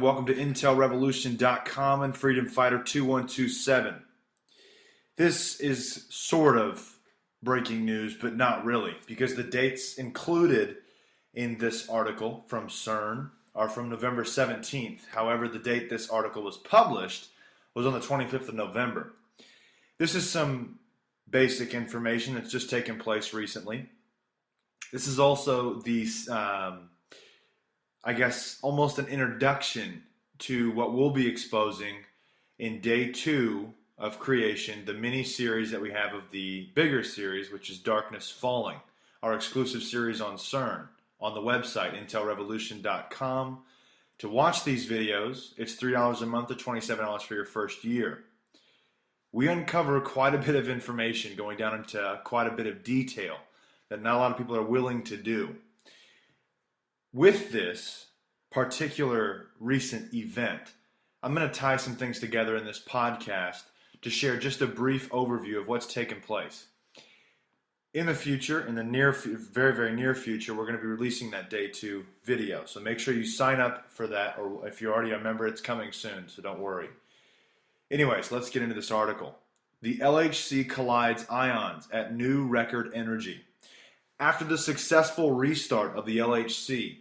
Welcome to IntelRevolution.com and Freedom Fighter 2127. This is sort of breaking news, but not really, because the dates included in this article from CERN are from November 17th. However, the date this article was published was on the 25th of November. This is some basic information that's just taken place recently. This is also the I guess almost an introduction to what we'll be exposing in day 2 of creation, the mini series that we have of the bigger series, which is Darkness Falling, our exclusive series on CERN on the website IntelRevolution.com. To watch these videos, it's $3 a month or $27 for your first year. We uncover quite a bit of information, going down into quite a bit of detail that not a lot of people are willing to do. With this particular recent event, I'm going to tie some things together in this podcast to share just a brief overview of what's taken place. In the future, in the very, very near future, we're going to be releasing that day 2 video. So make sure you sign up for that, or if you're already a member, it's coming soon, so don't worry. Anyways, let's get into this article. The LHC collides ions at new record energy. After the successful restart of the LHC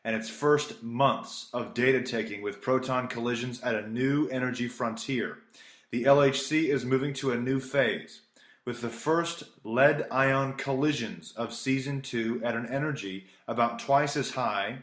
and its first months of data taking with proton collisions at a new energy frontier, the LHC is moving to a new phase, with the first lead-ion collisions of Season 2 at an energy about twice as high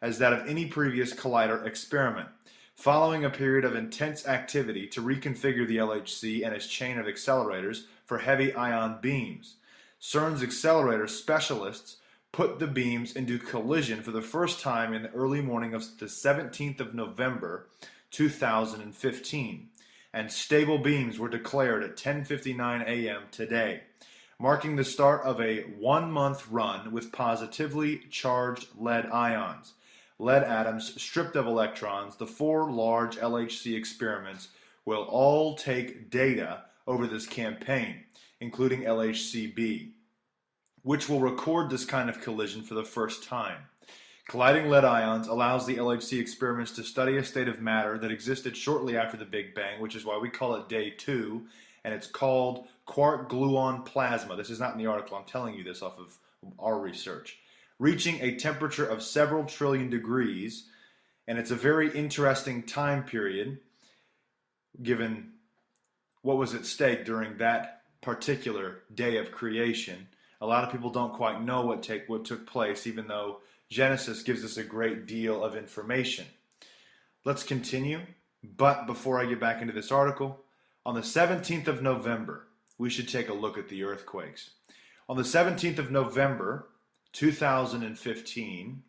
as that of any previous collider experiment, following a period of intense activity to reconfigure the LHC and its chain of accelerators for heavy ion beams. CERN's accelerator specialists put the beams into collision for the first time in the early morning of the 17th of November 2015, and stable beams were declared at 10:59 a.m. today, marking the start of a 1-month run with positively charged lead ions, lead atoms stripped of electrons. The 4 large LHC experiments will all take data over this campaign, including LHC-B, which will record this kind of collision for the first time. Colliding lead ions allows the LHC experiments to study a state of matter that existed shortly after the Big Bang, which is why we call it day 2, and it's called quark-gluon plasma. This is not in the article, I'm telling you this off of our research. Reaching a temperature of several trillion degrees, and it's a very interesting time period given what was at stake during that particular day of creation. A lot of people don't quite know what took place, even though Genesis gives us a great deal of information. Let's continue, but before I get back into this article, on the 17th of November, we should take a look at the earthquakes. On the 17th of November, 2015,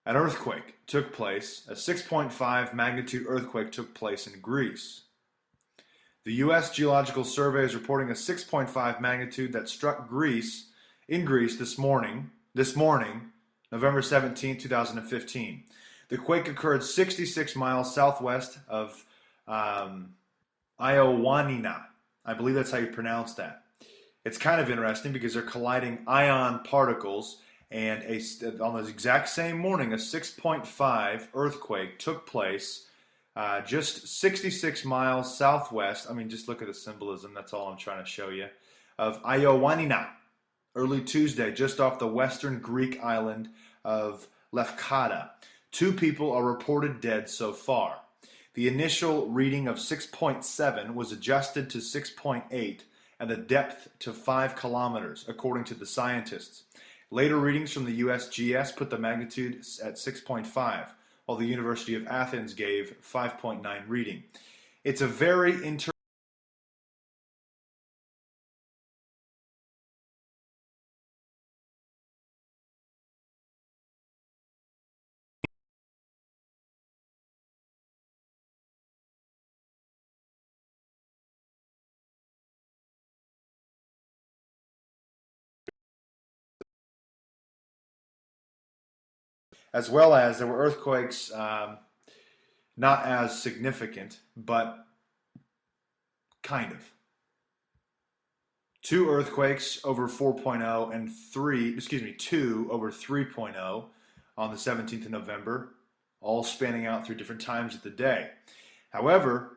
an earthquake took place. A 6.5 magnitude earthquake took place in Greece. The U.S. Geological Survey is reporting a 6.5 magnitude that struck Greece this morning, November 17, 2015. The quake occurred 66 miles southwest of Ioannina. I believe that's how you pronounce that. It's kind of interesting because they're colliding ion particles, and on the exact same morning, a 6.5 earthquake took place just 66 miles southwest. I mean, just look at the symbolism. That's all I'm trying to show you. Of Ioannina, early Tuesday, just off the western Greek island of Lefkada. 2 people are reported dead so far. The initial reading of 6.7 was adjusted to 6.8 and the depth to 5 kilometers, according to the scientists. Later readings from the USGS put the magnitude at 6.5. While the University of Athens gave 5.9 reading. It's a very interesting as well as there were earthquakes not as significant, but kind of. 2 earthquakes over 4.0 and 2 over 3.0 on the 17th of November. all spanning out through different times of the day. However,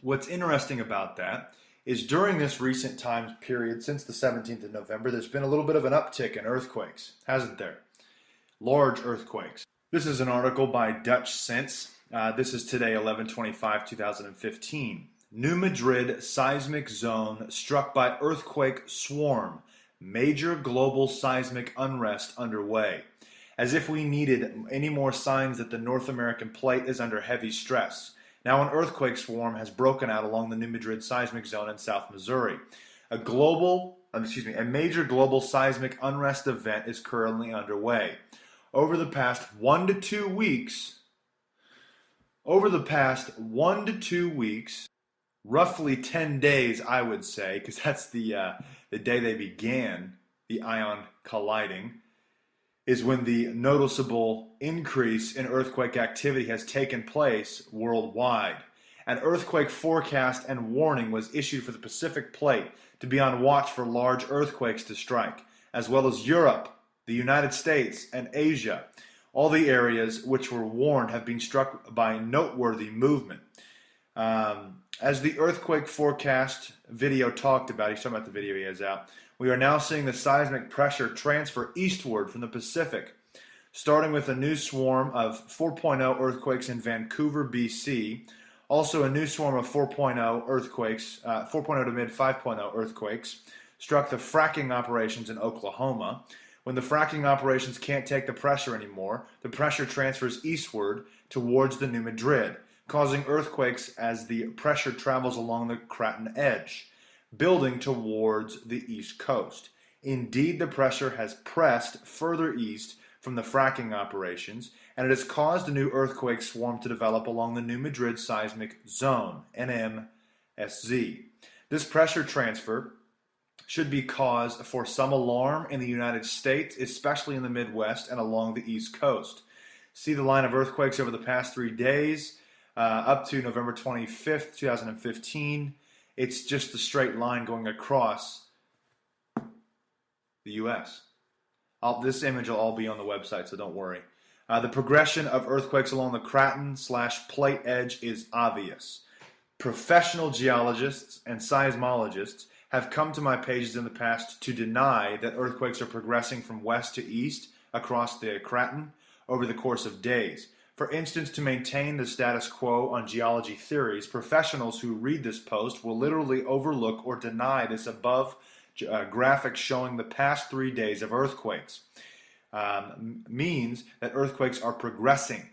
what's interesting about that is during this recent time period, since the 17th of November, there's been a little bit of an uptick in earthquakes, hasn't there? Large earthquakes. This is an article by Dutch Sense. This is today, 11/25/2015. New Madrid seismic zone struck by earthquake swarm. Major global seismic unrest underway. As if we needed any more signs that the North American plate is under heavy stress. Now an earthquake swarm has broken out along the New Madrid seismic zone in South Missouri. A major global seismic unrest event is currently underway. Over the past 1 to 2 weeks, roughly 10 days, I would say, because that's the day they began the ion colliding, is when the noticeable increase in earthquake activity has taken place worldwide. An earthquake forecast and warning was issued for the Pacific Plate to be on watch for large earthquakes to strike, as well as Europe, the United States, and Asia. All the areas which were warned have been struck by noteworthy movement. As the earthquake forecast video talked about, he's talking about the video he has out, we are now seeing the seismic pressure transfer eastward from the Pacific, starting with a new swarm of 4.0 earthquakes in Vancouver, BC, also a new swarm of 4.0 earthquakes, 4.0 to mid 5.0 earthquakes, struck the fracking operations in Oklahoma. When the fracking operations can't take the pressure anymore, the pressure transfers eastward towards the New Madrid, causing earthquakes as the pressure travels along the Craton edge, building towards the east coast. Indeed, the pressure has pressed further east from the fracking operations, and it has caused a new earthquake swarm to develop along the New Madrid seismic zone, NMSZ. This pressure transfer should be cause for some alarm in the United States, especially in the Midwest and along the East Coast. See the line of earthquakes over the past 3 days, up to November 25th, 2015. It's just a straight line going across the U.S. This image will all be on the website, so don't worry. The progression of earthquakes along the Craton/plate edge is obvious. Professional geologists and seismologists have come to my pages in the past to deny that earthquakes are progressing from west to east across the Craton over the course of days. For instance, to maintain the status quo on geology theories, professionals who read this post will literally overlook or deny this above graphic showing the past 3 days of earthquakes. Means that earthquakes are progressing.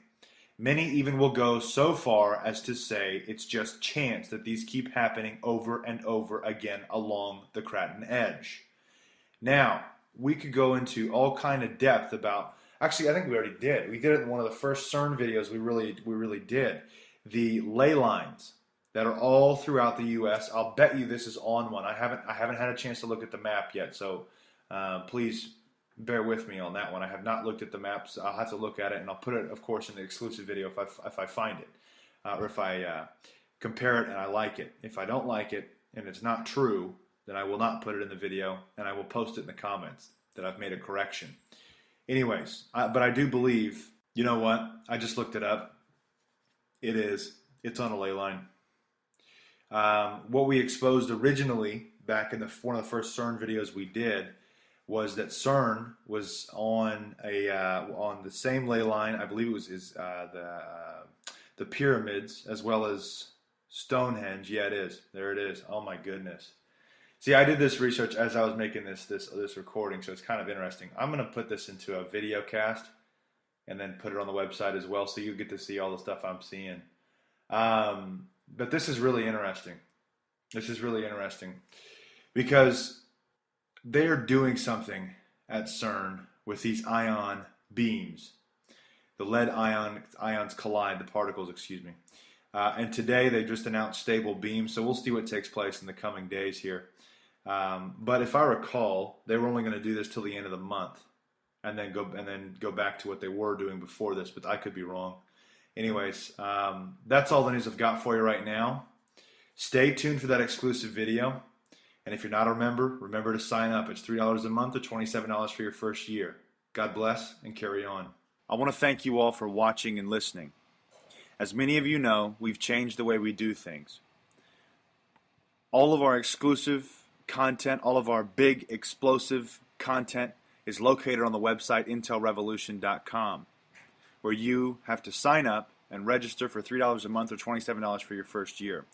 Many even will go so far as to say it's just chance that these keep happening over and over again along the Craton edge. Now, we could go into all kind of depth about, actually I think we already did. We did it in one of the first CERN videos we really did. The ley lines that are all throughout the US. I'll bet you this is on one. I haven't had a chance to look at the map yet, so please bear with me on that one. I have not looked at the maps. I'll have to look at it, and I'll put it, of course, in the exclusive video if I find it, or if I compare it and I like it. If I don't like it and it's not true, then I will not put it in the video, and I will post it in the comments that I've made a correction. Anyways, but I do believe, you know what? I just looked it up. It's on a ley line. What we exposed originally back in one of the first CERN videos we did was that CERN was on the same ley line. I believe it was the pyramids as well as Stonehenge. Yeah, it is. There it is. Oh my goodness. See, I did this research as I was making this recording, so it's kind of interesting. I'm going to put this into a video cast and then put it on the website as well, so you get to see all the stuff I'm seeing. But this is really interesting. This is really interesting because they're doing something at CERN with these ion beams. The lead ions collide, the particles, excuse me. And today they just announced stable beams, so we'll see what takes place in the coming days here. But if I recall, they were only going to do this till the end of the month, and then go back to what they were doing before this. But I could be wrong. Anyways, that's all the news I've got for you right now. Stay tuned for that exclusive video. And if you're not a member, remember to sign up. It's $3 a month or $27 for your first year. God bless and carry on. I want to thank you all for watching and listening. As many of you know, we've changed the way we do things. All of our exclusive content, all of our big explosive content is located on the website intelrevolution.com, where you have to sign up and register for $3 a month or $27 for your first year.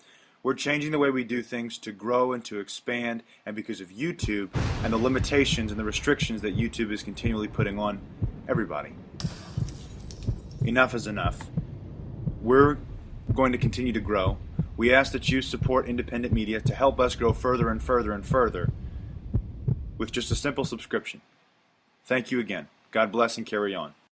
We're changing the way we do things to grow and to expand, and because of YouTube and the limitations and the restrictions that YouTube is continually putting on everybody. Enough is enough. We're going to continue to grow. We ask that you support independent media to help us grow further and further and further with just a simple subscription. Thank you again. God bless and carry on.